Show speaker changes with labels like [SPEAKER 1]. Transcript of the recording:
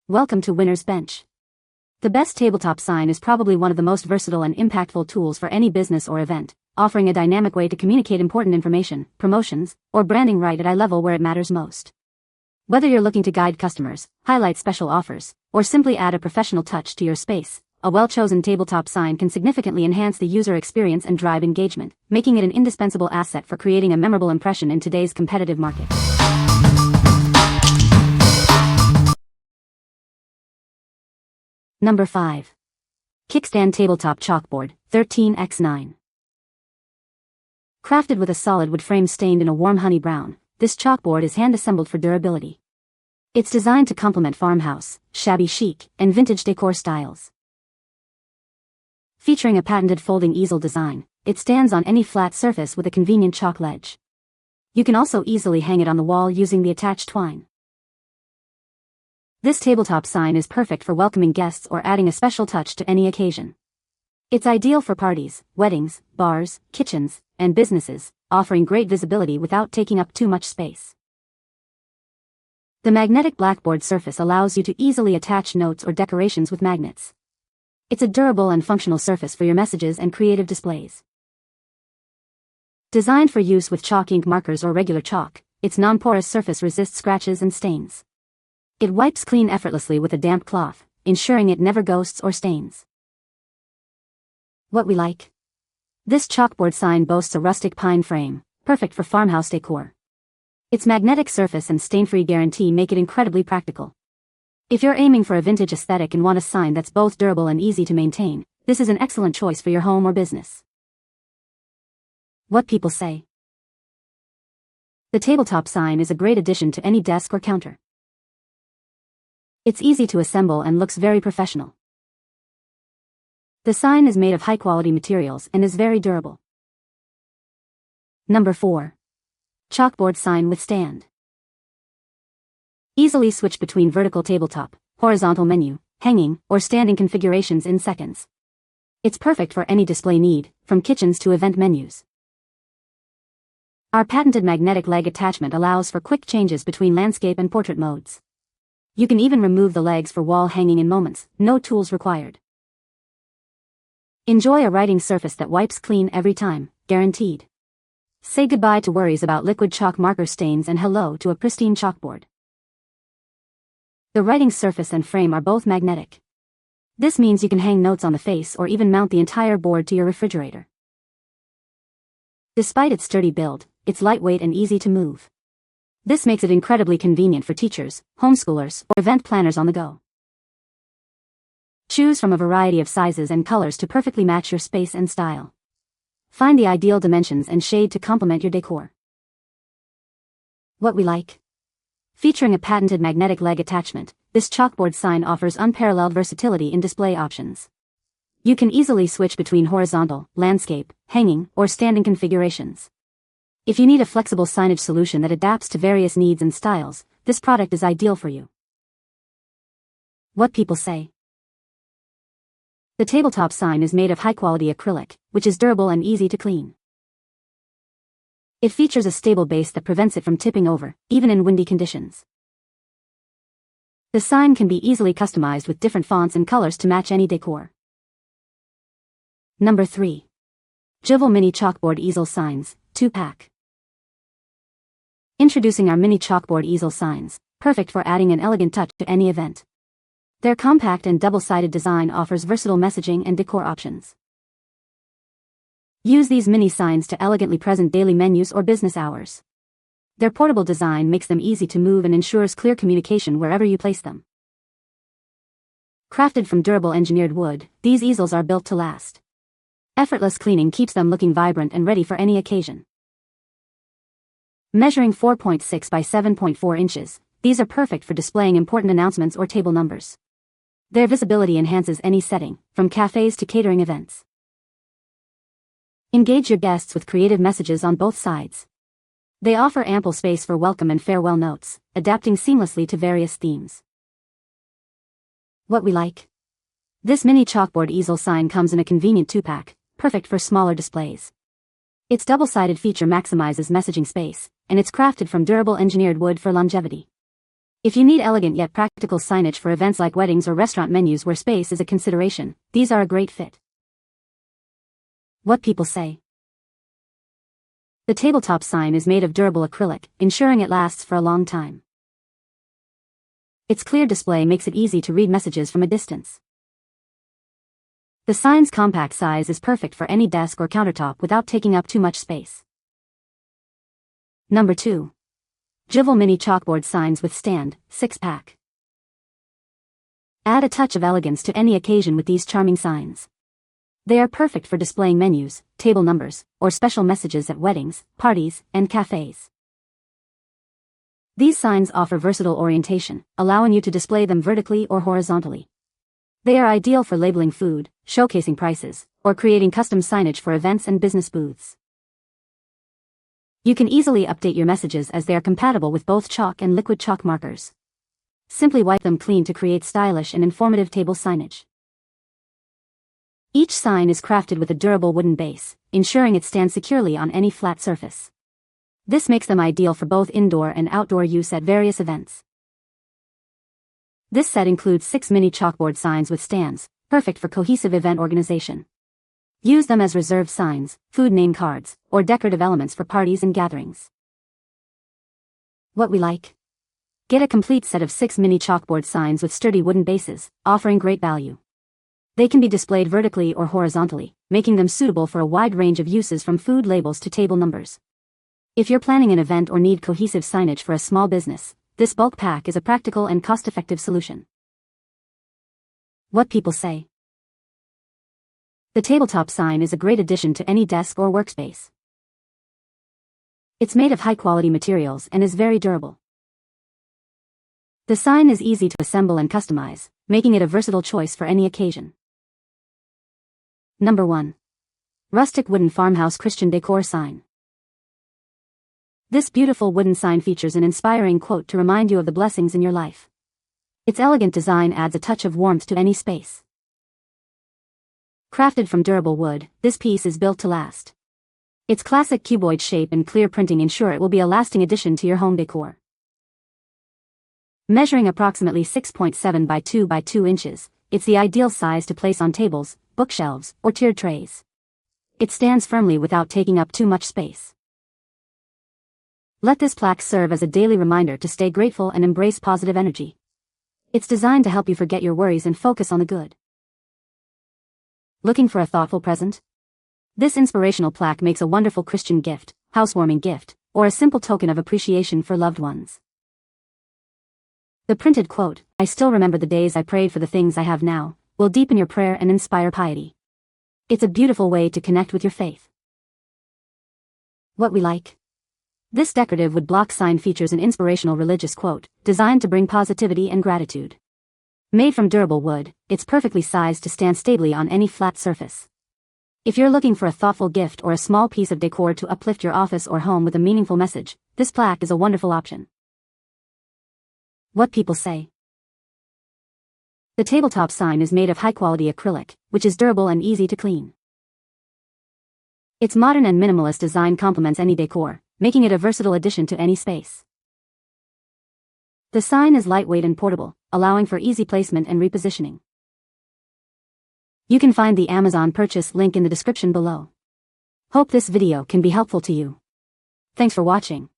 [SPEAKER 1] Welcome to Winner's Bench. The best tabletop sign is probably one of the most versatile and impactful tools for any business or event, offering a dynamic way to communicate important information, promotions, or branding right at eye level where it matters most. Whether you're looking to guide customers, highlight special offers, or simply add a professional touch to your space, a well-chosen tabletop sign can significantly enhance the user experience and drive engagement, making it an indispensable asset for creating a memorable impression in today's competitive market. Number 5. Kickstand Tabletop Chalkboard, 13x9. Crafted with a solid wood frame stained in a warm honey brown, this chalkboard is hand-assembled for durability. It's designed to complement farmhouse, shabby chic, and vintage decor styles. Featuring a patented folding easel design, it stands on any flat surface with a convenient chalk ledge. You can also easily hang it on the wall using the attached twine. This tabletop sign is perfect for welcoming guests or adding a special touch to any occasion. It's ideal for parties, weddings, bars, kitchens, and businesses, offering great visibility without taking up too much space. The magnetic blackboard surface allows you to easily attach notes or decorations with magnets. It's a durable and functional surface for your messages and creative displays. Designed for use with chalk ink markers or regular chalk, its non-porous surface resists scratches and stains. It wipes clean effortlessly with a damp cloth, ensuring it never ghosts or stains. What we like? This chalkboard sign boasts a rustic pine frame, perfect for farmhouse decor. Its magnetic surface and stain-free guarantee make it incredibly practical. If you're aiming for a vintage aesthetic and want a sign that's both durable and easy to maintain, this is an excellent choice for your home or business. What people say? The tabletop sign is a great addition to any desk or counter. It's easy to assemble and looks very professional. The sign is made of high-quality materials and is very durable. Number 4. Chalkboard sign with stand. Easily switch between vertical tabletop, horizontal menu, hanging, or standing configurations in seconds. It's perfect for any display need, from kitchens to event menus. Our patented magnetic leg attachment allows for quick changes between landscape and portrait modes. You can even remove the legs for wall hanging in moments, no tools required. Enjoy a writing surface that wipes clean every time, guaranteed. Say goodbye to worries about liquid chalk marker stains and hello to a pristine chalkboard. The writing surface and frame are both magnetic. This means you can hang notes on the face or even mount the entire board to your refrigerator. Despite its sturdy build, it's lightweight and easy to move. This makes it incredibly convenient for teachers, homeschoolers, or event planners on the go. Choose from a variety of sizes and colors to perfectly match your space and style. Find the ideal dimensions and shade to complement your decor. What we like? Featuring a patented magnetic leg attachment, this chalkboard sign offers unparalleled versatility in display options. You can easily switch between horizontal, landscape, hanging, or standing configurations. If you need a flexible signage solution that adapts to various needs and styles, this product is ideal for you. What people say? The tabletop sign is made of high-quality acrylic, which is durable and easy to clean. It features a stable base that prevents it from tipping over, even in windy conditions. The sign can be easily customized with different fonts and colors to match any decor. Number 3. Juvale Mini Chalkboard Easel Signs, 2-pack. Introducing our mini chalkboard easel signs, perfect for adding an elegant touch to any event. Their compact and double-sided design offers versatile messaging and decor options. Use these mini signs to elegantly present daily menus or business hours. Their portable design makes them easy to move and ensures clear communication wherever you place them. Crafted from durable engineered wood, these easels are built to last. Effortless cleaning keeps them looking vibrant and ready for any occasion. Measuring 4.6 by 7.4 inches, these are perfect for displaying important announcements or table numbers. Their visibility enhances any setting, from cafes to catering events. Engage your guests with creative messages on both sides. They offer ample space for welcome and farewell notes, adapting seamlessly to various themes. What we like? This mini chalkboard easel sign comes in a convenient 2-pack, perfect for smaller displays. Its double-sided feature maximizes messaging space, and it's crafted from durable engineered wood for longevity. If you need elegant yet practical signage for events like weddings or restaurant menus where space is a consideration, these are a great fit. What people say. The tabletop sign is made of durable acrylic, ensuring it lasts for a long time. Its clear display makes it easy to read messages from a distance. The sign's compact size is perfect for any desk or countertop without taking up too much space. Number 2. Juvale Mini Chalkboard Signs with Stand, 6-pack. Add a touch of elegance to any occasion with these charming signs. They are perfect for displaying menus, table numbers, or special messages at weddings, parties, and cafes. These signs offer versatile orientation, allowing you to display them vertically or horizontally. They are ideal for labeling food, showcasing prices, or creating custom signage for events and business booths. You can easily update your messages as they are compatible with both chalk and liquid chalk markers. Simply wipe them clean to create stylish and informative table signage. Each sign is crafted with a durable wooden base, ensuring it stands securely on any flat surface. This makes them ideal for both indoor and outdoor use at various events. This set includes 6 mini chalkboard signs with stands, perfect for cohesive event organization. Use them as reserved signs, food name cards, or decorative elements for parties and gatherings. What we like. Get a complete set of 6 mini chalkboard signs with sturdy wooden bases, offering great value. They can be displayed vertically or horizontally, making them suitable for a wide range of uses from food labels to table numbers. If you're planning an event or need cohesive signage for a small business, this bulk pack is a practical and cost-effective solution. What people say. The tabletop sign is a great addition to any desk or workspace. It's made of high-quality materials and is very durable. The sign is easy to assemble and customize, making it a versatile choice for any occasion. Number 1. Rustic Wooden Farmhouse Christian Decor Sign. This beautiful wooden sign features an inspiring quote to remind you of the blessings in your life. Its elegant design adds a touch of warmth to any space. Crafted from durable wood, this piece is built to last. Its classic cuboid shape and clear printing ensure it will be a lasting addition to your home decor. Measuring approximately 6.7 by 2 by 2 inches, it's the ideal size to place on tables, bookshelves, or tiered trays. It stands firmly without taking up too much space. Let this plaque serve as a daily reminder to stay grateful and embrace positive energy. It's designed to help you forget your worries and focus on the good. Looking for a thoughtful present? This inspirational plaque makes a wonderful Christian gift, housewarming gift, or a simple token of appreciation for loved ones. The printed quote, "I still remember the days I prayed for the things I have now," will deepen your prayer and inspire piety. It's a beautiful way to connect with your faith. What we like. This decorative wood block sign features an inspirational religious quote, designed to bring positivity and gratitude. Made from durable wood, it's perfectly sized to stand stably on any flat surface. If you're looking for a thoughtful gift or a small piece of decor to uplift your office or home with a meaningful message, this plaque is a wonderful option. What people say. The tabletop sign is made of high-quality acrylic, which is durable and easy to clean. Its modern and minimalist design complements any decor, making it a versatile addition to any space. The sign is lightweight and portable, allowing for easy placement and repositioning. You can find the Amazon purchase link in the description below. Hope this video can be helpful to you. Thanks for watching.